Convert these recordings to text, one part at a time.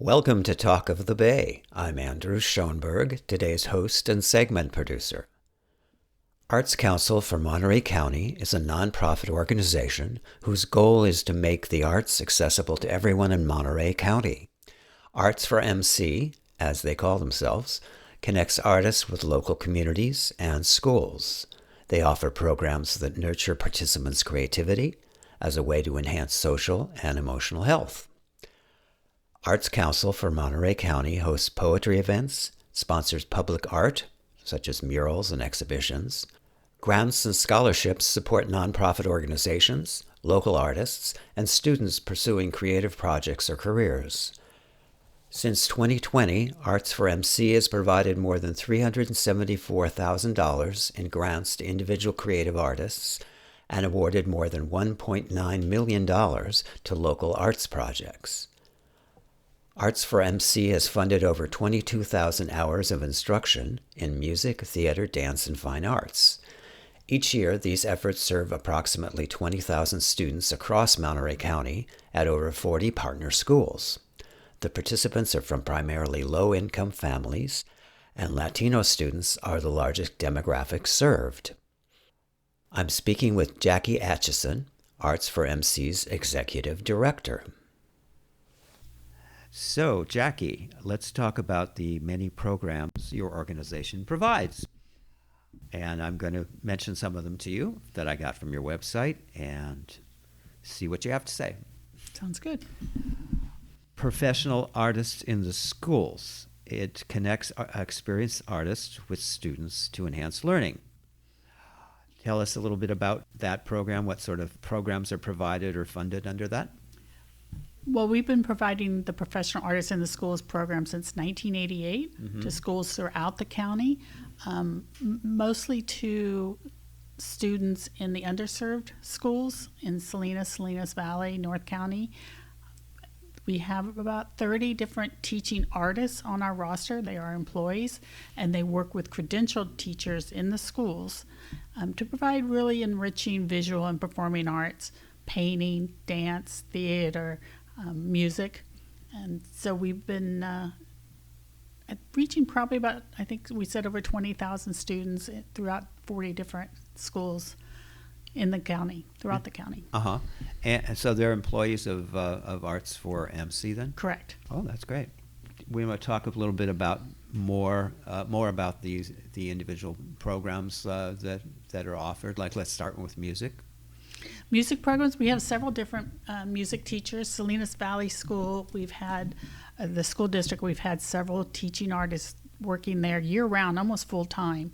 Welcome to Talk of the Bay. I'm Andrew Schoenberg, today's host and segment producer. Arts Council for Monterey County is a nonprofit organization whose goal is to make the arts accessible to everyone in Monterey County. Arts for MC, as they call themselves, connects artists with local communities and schools. They offer programs that nurture participants' creativity as a way to enhance social and emotional health. Arts Council for Monterey County hosts poetry events, sponsors public art, such as murals and exhibitions. Grants and scholarships support nonprofit organizations, local artists, and students pursuing creative projects or careers. Since 2020, Arts for MC has provided more than $374,000 in grants to individual creative artists and awarded more than $1.9 million to local arts projects. Arts for MC has funded over 22,000 hours of instruction in music, theater, dance, and fine arts. Each year, these efforts serve approximately 20,000 students across Monterey County at over 40 partner schools. The participants are from primarily low-income families, and Latino students are the largest demographic served. I'm speaking with Jackie Atchison, Arts for MC's Executive Director. So, Jackie, let's talk about the many programs your organization provides. And I'm going to mention some of them to you that I got from your website and see what you have to say. Sounds good. Professional Artists in the Schools. It connects experienced artists with students to enhance learning. Tell us a little bit about that program. What sort of programs are provided or funded under that? Well, we've been providing the Professional Artists in the Schools program since 1988 to schools throughout the county, mostly to students in the underserved schools in Salinas Valley, North County. We have about 30 different teaching artists on our roster. They are employees, and they work with credentialed teachers in the schools to provide really enriching visual and performing arts, painting, dance, theater, music. And so we've been reaching probably about, I think we said over 20,000 students throughout 40 different schools in the county, throughout the county. Uh-huh. And so they're employees of Arts for MC then? Correct. Oh, that's great. We want to talk a little bit about more about the individual programs that are offered. Like, let's start with music. Music programs, we have several different music teachers. Salinas Valley School, we've had, the school district, we've had several teaching artists working there year-round, almost full-time,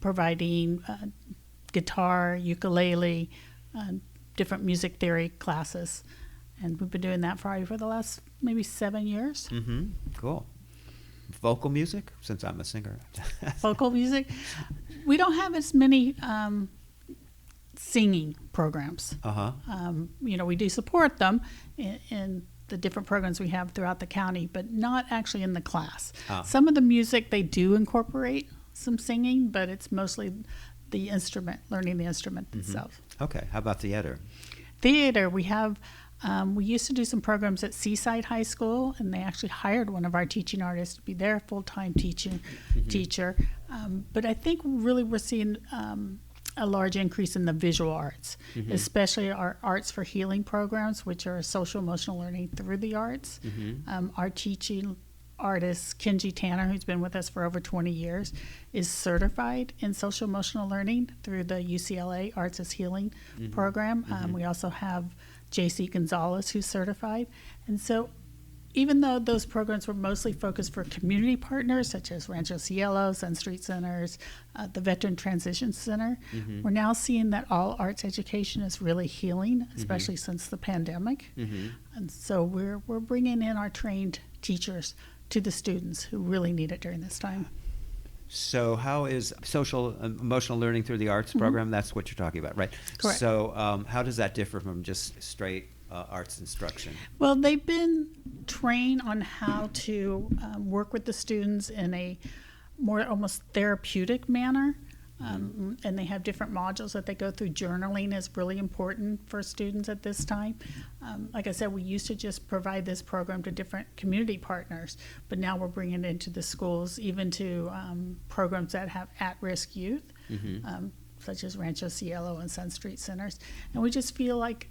providing guitar, ukulele, different music theory classes. And we've been doing that probably for the last maybe 7 years. Mm-hmm. Cool. Vocal music, since I'm a singer. Vocal music? We don't have as many singing programs. We do support them in the different programs we have throughout the county, but not actually in the class. Some of the music they do incorporate some singing, but it's mostly the instrument, learning the instrument itself. Okay, how about theater? Theater, we have, we used to do some programs at Seaside High School, and they actually hired one of our teaching artists to be their full-time teacher. But I think really we're seeing a large increase in the visual arts, especially our Arts for Healing programs, which are social emotional learning through the arts. Our teaching artist, Kenji Tanner, who's been with us for over 20 years, is certified in social emotional learning through the UCLA Arts as Healing program. We also have JC Gonzalez, who's certified. And so even though those programs were mostly focused for community partners, such as Rancho Cielo, Sun Street Centers, the Veteran Transition Center, we're now seeing that all arts education is really healing, especially since the pandemic. And so we're bringing in our trained teachers to the students who really need it during this time. So how is social emotional learning through the arts program? That's what you're talking about, right? Correct. So how does that differ from just straight arts instruction? Well, they've been trained on how to work with the students in a more almost therapeutic manner. And they have different modules that they go through. Journaling is really important for students at this time. Like I said, we used to just provide this program to different community partners, but now we're bringing it into the schools, even to programs that have at-risk youth, such as Rancho Cielo and Sun Street Centers. And we just feel like,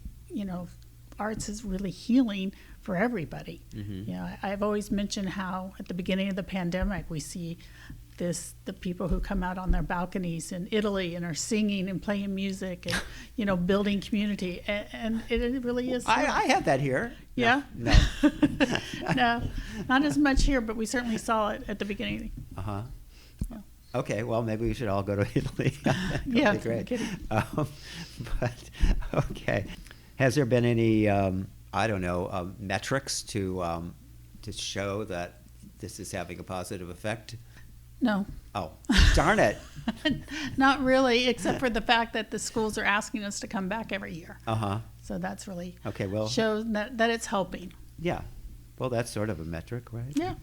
arts is really healing for everybody. I've always mentioned how at the beginning of the pandemic we see the people who come out on their balconies in Italy and are singing and playing music and building community, and it really is. I have that here. Yeah. No. No, not as much here, but we certainly saw it at the beginning. Yeah. Okay, well, maybe we should all go to Italy. Yeah, be great. kidding. But okay, has there been any metrics to show that this is having a positive effect? No. Oh, darn it. Not really, except for the fact that the schools are asking us to come back every year. Uh-huh. So that's really shows that it's helping. Yeah. Well, that's sort of a metric, right? Yeah.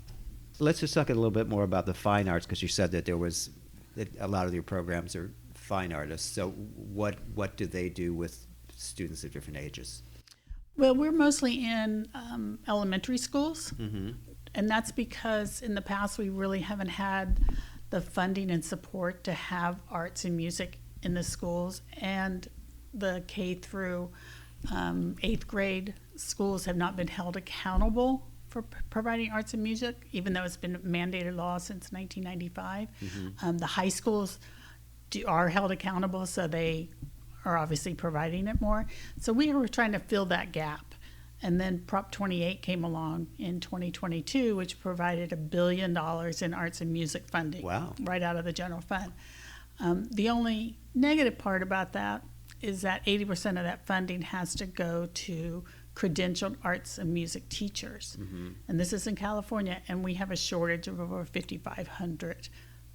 Let's just talk a little bit more about the fine arts, because you said that that a lot of your programs are fine artists. So what do they do with students of different ages? Well, we're mostly in elementary schools. Mm-hmm. And that's because in the past we really haven't had the funding and support to have arts and music in the schools, and the K through 8th grade schools have not been held accountable for providing arts and music, even though it's been mandated law since 1995. The high schools are held accountable, so they are obviously providing it more. So we were trying to fill that gap. And then Prop 28 came along in 2022, which provided $1 billion in arts and music funding. Wow. Right out of the general fund. The only negative part about that is that 80% of that funding has to go to credentialed arts and music teachers. And this is in California, and we have a shortage of over 5,500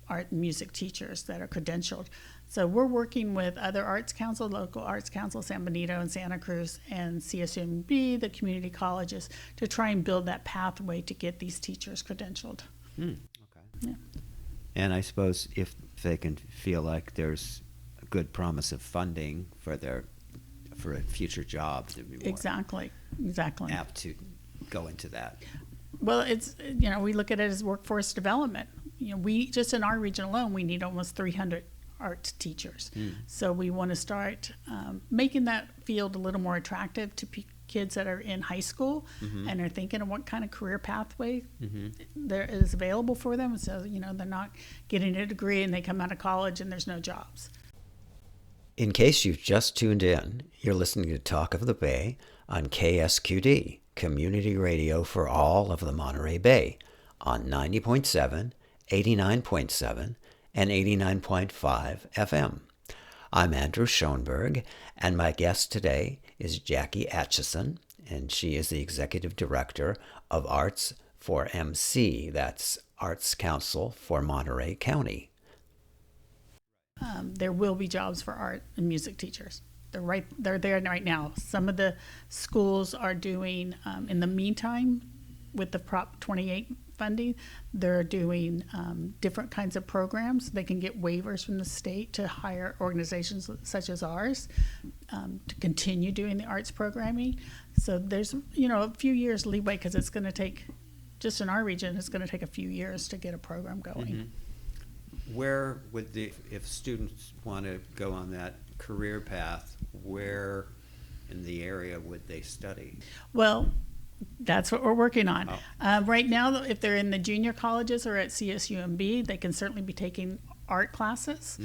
art and music teachers that are credentialed. So we're working with other arts council, local arts council, San Benito and Santa Cruz, and CSUMB, the community colleges, to try and build that pathway to get these teachers credentialed. Okay. Yeah. And I suppose if they can feel like there's a good promise of funding for a future job, they'd be more Exactly. apt to go into that. Well, it's, we look at it as workforce development. We just in our region alone, we need almost 300 art teachers. So we want to start making that field a little more attractive to kids that are in high school and are thinking of what kind of career pathway there is available for them. So, they're not getting a degree and they come out of college and there's no jobs. In case you've just tuned in, you're listening to Talk of the Bay on KSQD, Community Radio for all of the Monterey Bay, on 90.7, 89.7, and 89.5 FM. I'm Andrew Schoenberg, and my guest today is Jackie Atchison, and she is the Executive Director of Arts for MC, that's Arts Council for Monterey County. There will be jobs for art and music teachers. They're there right now. Some of the schools are doing, in the meantime, with the Prop 28 funding, they're doing different kinds of programs. They can get waivers from the state to hire organizations such as ours to continue doing the arts programming. So there's, a few years leeway, because it's going to take, just in our region, it's going to take a few years to get a program going. Where would if students want to go on that career path, where in the area would they study? Well, that's what we're working on. Right now, if they're in the junior colleges or at CSUMB, they can certainly be taking art classes,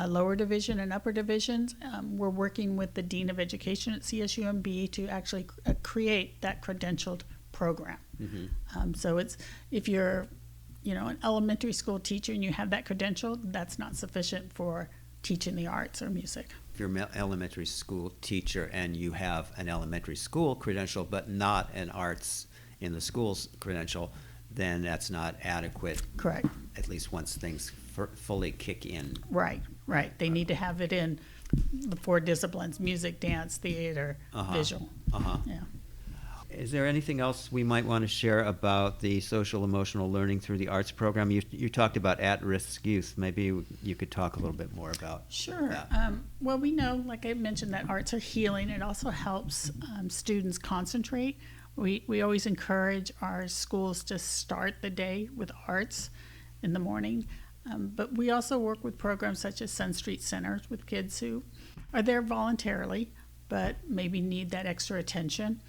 lower division and upper divisions. We're working with the Dean of Education at CSUMB to actually create that credentialed program. So it's, if you're an elementary school teacher and you have that credential, that's not sufficient for teaching the arts or music. If you're an elementary school teacher and you have an elementary school credential but not an arts in the schools credential, then that's not adequate. Correct. At least once things fully kick in. Right. They need to have it in the 4 disciplines: music, dance, theater, visual. Yeah. is there anything else we might want to share about the social emotional learning through the arts program? You talked about at-risk youth. Maybe you could talk a little bit more about Sure. that. Well, we know, like I mentioned, that arts are healing. It also helps students concentrate. We always encourage our schools to start the day with arts in the morning. But we also work with programs such as Sun Street Centers with kids who are there voluntarily, but maybe need that extra attention.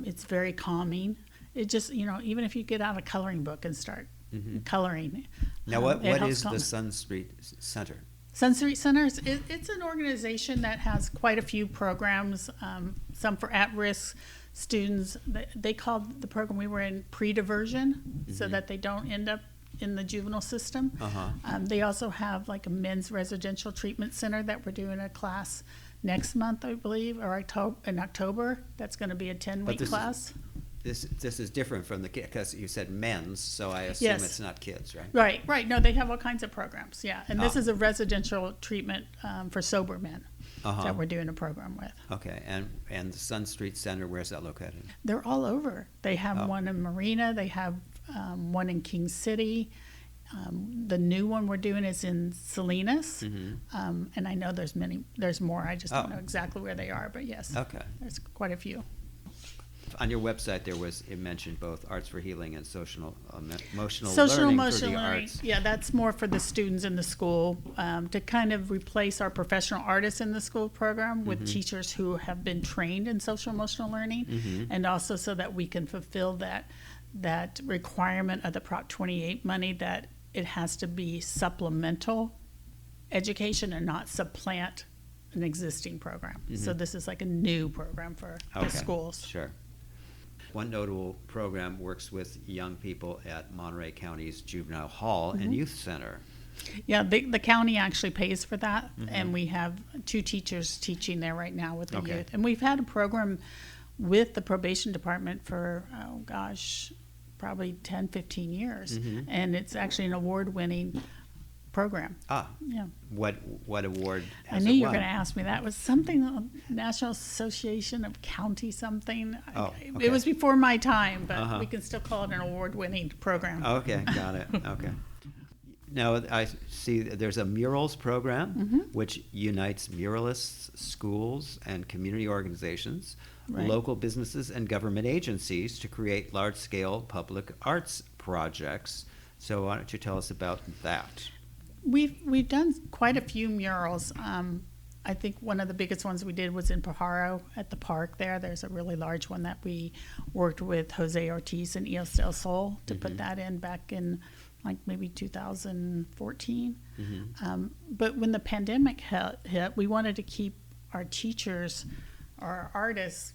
It's very calming. It just, even if you get out a coloring book and start coloring. Now, what is the Sun Street Center? Sun Street Centers, it's an organization that has quite a few programs, some for at-risk students. They called the program we were in pre-diversion, so that they don't end up in the juvenile system. They also have like a men's residential treatment center that we're doing a class next month, I believe, or in October. That's going to be a 10-week class. This is different from the kid, because you said men's, so I assume it's not kids, right? Right. No, they have all kinds of programs, yeah. And this is a residential treatment for sober men that we're doing a program with. Okay, and the Sun Street Center, where's that located? They're all over. They have one in Marina. They have one in King City. The new one we're doing is in Salinas. And I know there's more. I just don't know exactly where they are, but yes, there's quite a few. On your website, it mentioned both Arts for Healing and social emotional learning through the arts. Yeah, that's more for the students in the school, to kind of replace our professional artists in the school program with teachers who have been trained in social emotional learning, and also so that we can fulfill that requirement of the Prop 28 money, that it has to be supplemental education and not supplant an existing program. So this is like a new program for the schools. Sure. One notable program works with young people at Monterey County's Juvenile Hall and Youth Center. Yeah, the county actually pays for that, and we have 2 teachers teaching there right now with the youth. And we've had a program with the probation department for, probably 10, 15 years. And it's actually an award-winning program. Yeah. What award has I knew it you were won? going to ask me that. It was something, National Association of County something. It was before my time, but we can still call it an award-winning program. Okay, got it. Okay. Now, I see there's a murals program, which unites muralists, schools, and community organizations, local businesses, and government agencies to create large-scale public arts projects. So why don't you tell us about that? We've done quite a few murals. I think one of the biggest ones we did was in Pajaro at the park there. There's a really large one that we worked with Jose Ortiz and Eos del Sol to put that in back in like maybe 2014. But when the pandemic hit, we wanted to keep our teachers, our artists,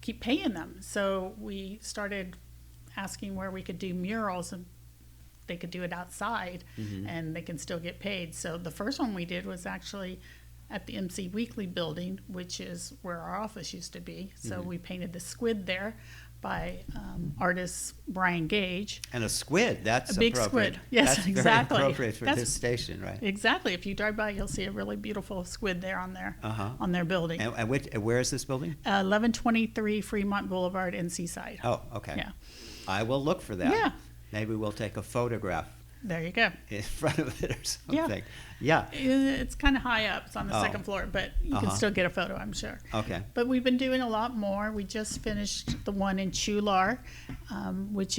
keep paying them. So we started asking where we could do murals, and they could do it outside and they can still get paid. So the first one we did was actually at the MC Weekly building, which is where our office used to be. So we painted the squid there by artist Brian Gage. And a squid, that's a big appropriate. Squid. Yes, that's exactly. Very appropriate for this station, right? Exactly. If you drive by, you'll see a really beautiful squid there on their building. And where is this building? 1123 Fremont Boulevard in Seaside. Oh, okay. Yeah. I will look for that. Yeah. Maybe we'll take a photograph There you go. in front of it or something. Yeah. It's kind of high up. It's on the second floor, but you can still get a photo, I'm sure. Okay. But we've been doing a lot more. We just finished the one in Chular, which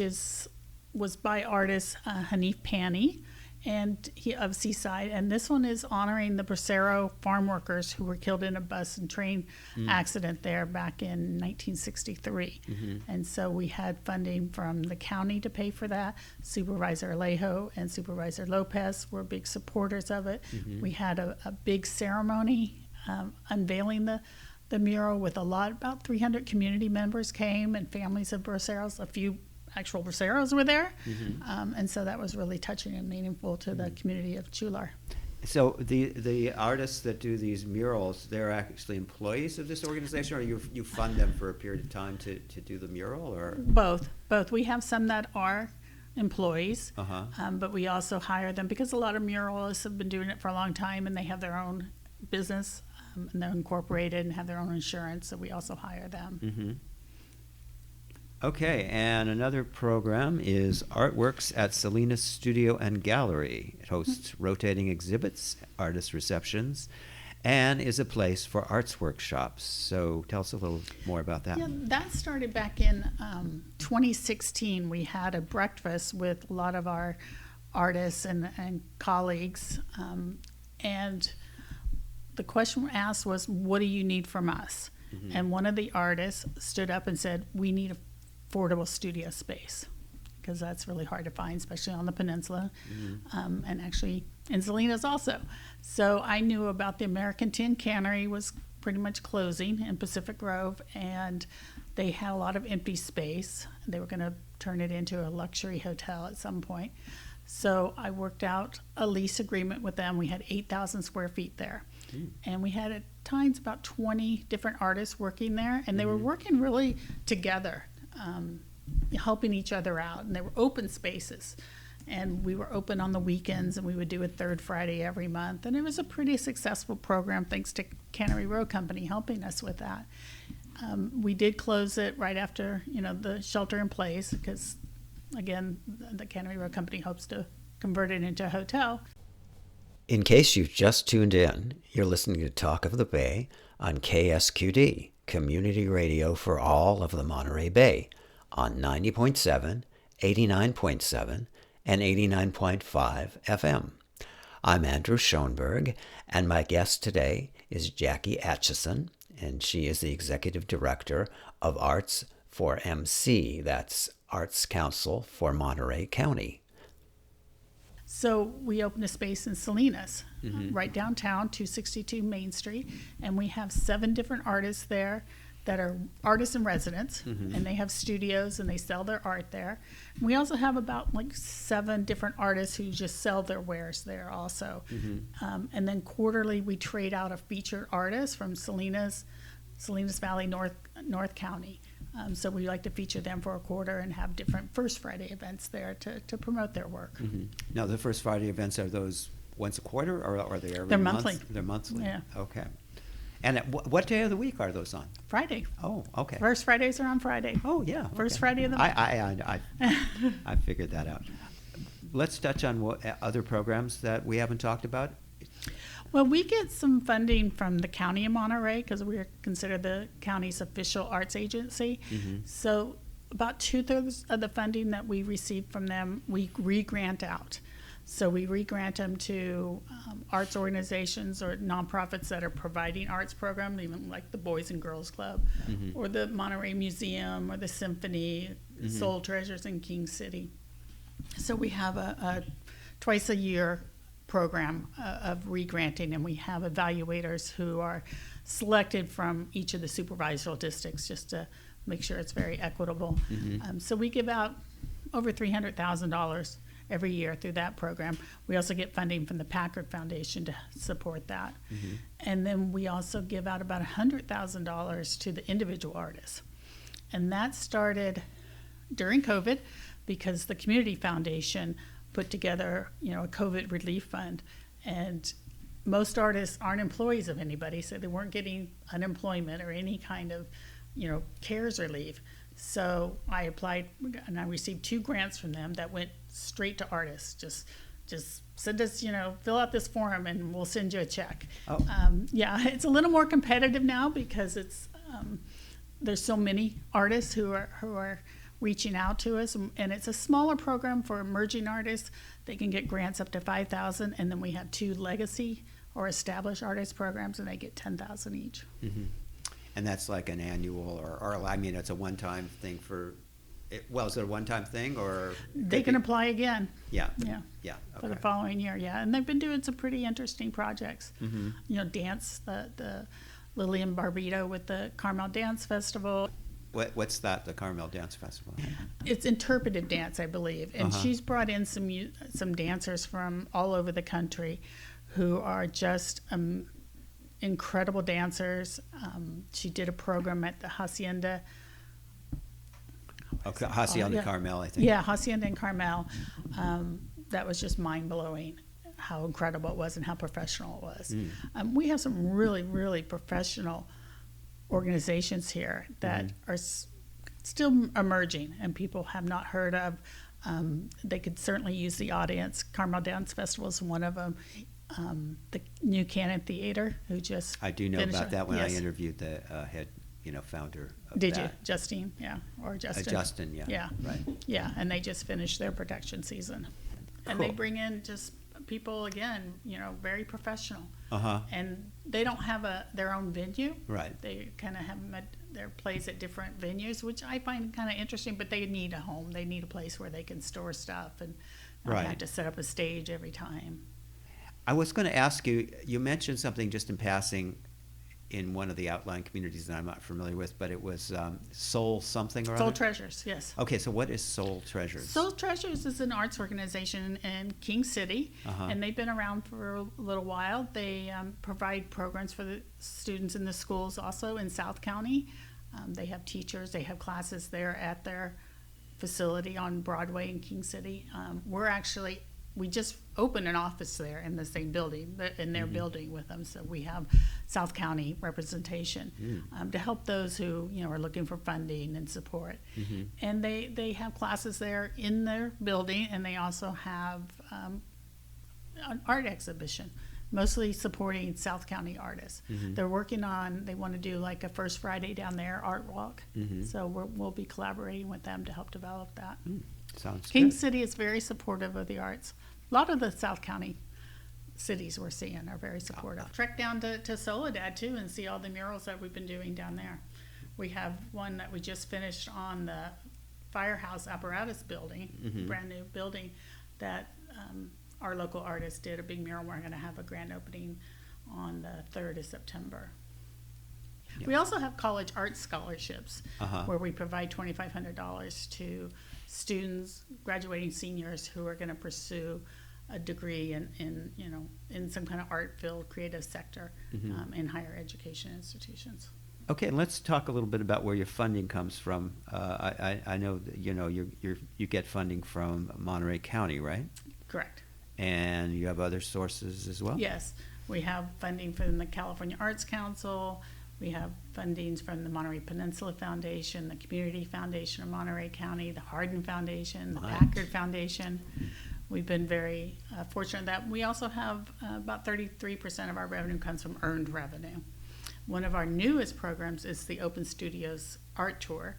was by artist Hanif Pani, and of Seaside. And this one is honoring the Bracero farm workers who were killed in a bus and train accident there back in 1963. And so we had funding from the county to pay for that. Supervisor Alejo and Supervisor Lopez were big supporters of it. We had a big ceremony unveiling the mural with about 300 community members came, and families of Braceros. A few actual Braceros were there, and so that was really touching and meaningful to the community of Chular. So the artists that do these murals, they're actually employees of this organization, or you fund them for a period of time to do the mural, or both? We have some that are employees, but we also hire them because a lot of muralists have been doing it for a long time, and they have their own business, and they're incorporated and have their own insurance, so we also hire them. Okay, and another program is Artworks at Salinas Studio and Gallery. It hosts rotating exhibits, artist receptions, and is a place for arts workshops. So tell us a little more about that. Yeah, that started back in 2016. We had a breakfast with a lot of our artists and colleagues, and the question asked was, what do you need from us? Mm-hmm. And one of the artists stood up and said, we need affordable studio space, because that's really hard to find, especially on the peninsula, and actually in Salinas also. So I knew about the American Tin Cannery was pretty much closing in Pacific Grove, and they had a lot of empty space. They were going to turn it into a luxury hotel at some point. So I worked out a lease agreement with them. We had 8,000 square feet there. And we had at times about 20 different artists working there, and they were working really together, helping each other out. And they were open spaces. And we were open on the weekends, and we would do a third Friday every month. And it was a pretty successful program, thanks to Cannery Row Company helping us with that. We did close it right after, the shelter in place, because, again, the Cannery Row Company hopes to convert it into a hotel. In case you've just tuned in, you're listening to Talk of the Bay on KSQD, Community Radio for all of the Monterey Bay, on 90.7, 89.7, and 89.5 FM. I'm Andrew Schoenberg, and my guest today is Jackie Atchison, and she is the Executive Director of Arts for MC, that's Arts Council for Monterey County. So we opened a space in Salinas, right downtown, 262 Main Street, and we have 7 different artists there that are artists in residence, and they have studios and they sell their art there. We also have about 7 different artists who just sell their wares there also. And then quarterly we trade out a featured artist from Salinas Valley, North County. So we like to feature them for a quarter and have different First Friday events there to promote their work. Now, the First Friday events, are those once a quarter, or are they every month? They're monthly. They're monthly? Yeah. Okay. And what day of the week are those on? Friday. Oh, okay. First Fridays are on Friday. Oh, yeah. First Friday of the month. I figured that out. Let's touch on what other programs that we haven't talked about. Well, we get some funding from the county of Monterey, because we are considered the county's official arts agency. So about 2/3 of the funding that we receive from them, we re-grant out. So we re-grant them to arts organizations or nonprofits that are providing arts programs, even like the Boys and Girls Club, or the Monterey Museum, or the Symphony, Soul Treasures in King City. So we have a twice a year program of re-granting, and we have evaluators who are selected from each of the supervisory districts just to make sure it's very equitable. So we give out over $300,000 every year through that program. We also get funding from the Packard Foundation to support that. And then we also give out about $100,000 to the individual artists. And that started during COVID, because the Community Foundation put together, a COVID relief fund, and most artists aren't employees of anybody, so they weren't getting unemployment or any kind of, CARES relief. So I applied, and I received 2 grants from them that went straight to artists. Just send us, fill out this form, and we'll send you a check. Yeah, it's a little more competitive now, because it's there's so many artists who are reaching out to us, and it's a smaller program for emerging artists. They can get grants up to $5,000, and then we have 2 legacy or established artist programs, and they get $10,000 each. And that's like an annual, or I mean, it's a one-time thing for. Well, is it a one-time thing, or they can apply again? Yeah. Okay. For the following year, and they've been doing some pretty interesting projects. Dance, the Lillian Barbito with the Carmel Dance Festival. What's that? The Carmel Dance Festival? It's interpretive dance, I believe, and she's brought in some dancers from all over the country, who are just incredible dancers. She did a program at the Hacienda. Okay, Hacienda Carmel, I think. Yeah, Hacienda and Carmel. That was just mind-blowing, how incredible it was and how professional it was. We have some really, really professional organizations here that are still emerging and people have not heard of. They could certainly use the audience. Carmel Dance Festival is one of them. The New Canon Theater, who just I do know about that when yes. I interviewed the head, founder of Did that. you, Justine? Yeah, or Justin? Justin, yeah. Yeah, Right. yeah, and they just finished their production season, and Cool. they bring in just people again, very professional. Uh-huh. And they don't have their own venue. Right. They kind of have their plays at different venues, which I find kind of interesting. But they need a home. They need a place where they can store stuff and not Right. have to set up a stage every time. I was going to ask you, you mentioned something just in passing in one of the outlying communities that I'm not familiar with, but it was Soul something or Soul other? Treasures, yes. Okay, so what is Soul Treasures? Soul Treasures is an arts organization in King City, Uh-huh. and they've been around for a little while. They provide programs for the students in the schools also in South County. They have teachers, they have classes there at their facility on Broadway in King City. We just opened an office there in the same building, in their building with them. So we have South County representation to help those who are looking for funding and support. Mm-hmm. And they have classes there in their building, and they also have an art exhibition, mostly supporting South County artists. Mm-hmm. They want to do like a First Friday down there art walk. Mm-hmm. So we'll be collaborating with them to help develop that. Sounds King good. City is very supportive of the arts. A lot of the South County cities we're seeing are very supportive. Trek down to Soledad too and see all the murals that we've been doing down there. We have one that we just finished on the firehouse apparatus building, brand new building that our local artists did a big mural. We're going to have a grand opening on the 3rd of September. Yeah. We also have college art scholarships Uh-huh. where we provide $2,500 to students, graduating seniors who are going to pursue a degree in some kind of art field, creative sector in higher education institutions. Okay, and let's talk a little bit about where your funding comes from. I know that, you get funding from Monterey County, right? Correct. And you have other sources as well? Yes, we have funding from the California Arts Council. We have fundings from the Monterey Peninsula Foundation, the Community Foundation of Monterey County, the Hardin Foundation, the Nice. Packard Foundation. We've been very fortunate that we also have about 33% of our revenue comes from earned revenue. One of our newest programs is the Open Studios Art Tour,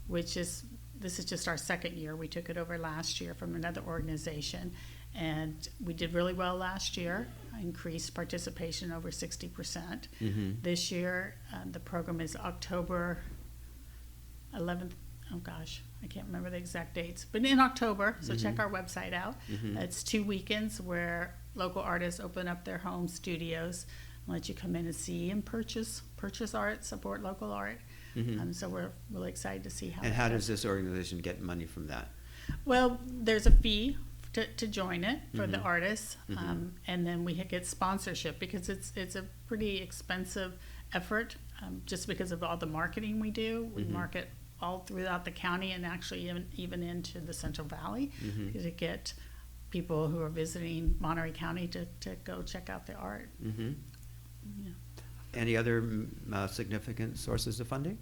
this is just our second year. We took it over last year from another organization, and we did really well last year, increased participation over 60%. Mm-hmm. This year, the program is October 11th. Oh gosh, I can't remember the exact dates, but in October, so check our website out. It's 2 weekends where local artists open up their home studios and let you come in and see and purchase art, support local art. So we're really excited to see how. And that how goes. does this organization get money from that? Well, there's a fee to join it for the artists, and then we get sponsorship because it's a pretty expensive effort just because of all the marketing we do. We market all throughout the county and actually even into the Central Valley to get people who are visiting Monterey County to go check out the art. Yeah. Any other significant sources of funding?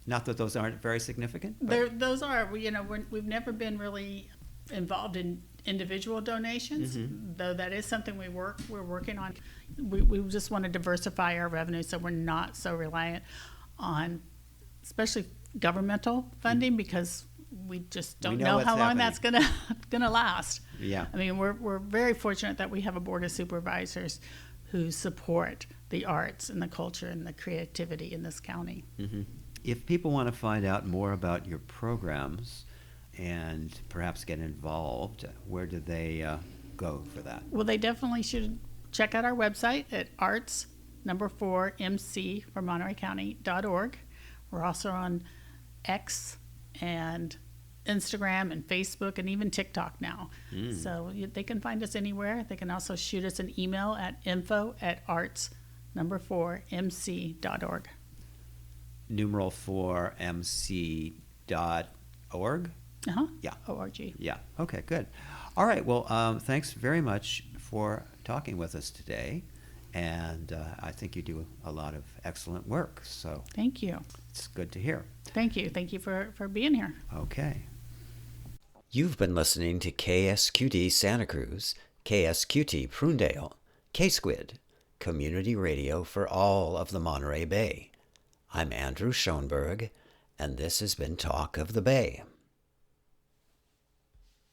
Not that those aren't very significant. But Those are, we've never been really involved in individual donations, though that is something we're working on. We just want to diversify our revenue so we're not so reliant on especially governmental funding because we just don't know how long that's gonna last. Yeah. I mean, we're very fortunate that we have a board of supervisors who support the arts and the culture and the creativity in this county. If people want to find out more about your programs and perhaps get involved, where do they go for that? Well, they definitely should check out our website at arts4mc for MontereyCounty.org. We're also on X and Instagram and Facebook and even TikTok now. So they can find us anywhere. They can also shoot us an email at info@arts4mc.org. Numeral 4mc.org? Yeah. ORG. Yeah. Okay, good. All right. Well, thanks very much for talking with us today. and I think you do a lot of excellent work. So Thank you. it's good to hear. Thank you. Thank you for being here. Okay. You've been listening to KSQT Santa Cruz, KSQT Prunedale, K-Squid, community radio for all of the Monterey Bay. I'm Andrew Schoenberg, and this has been Talk of the Bay.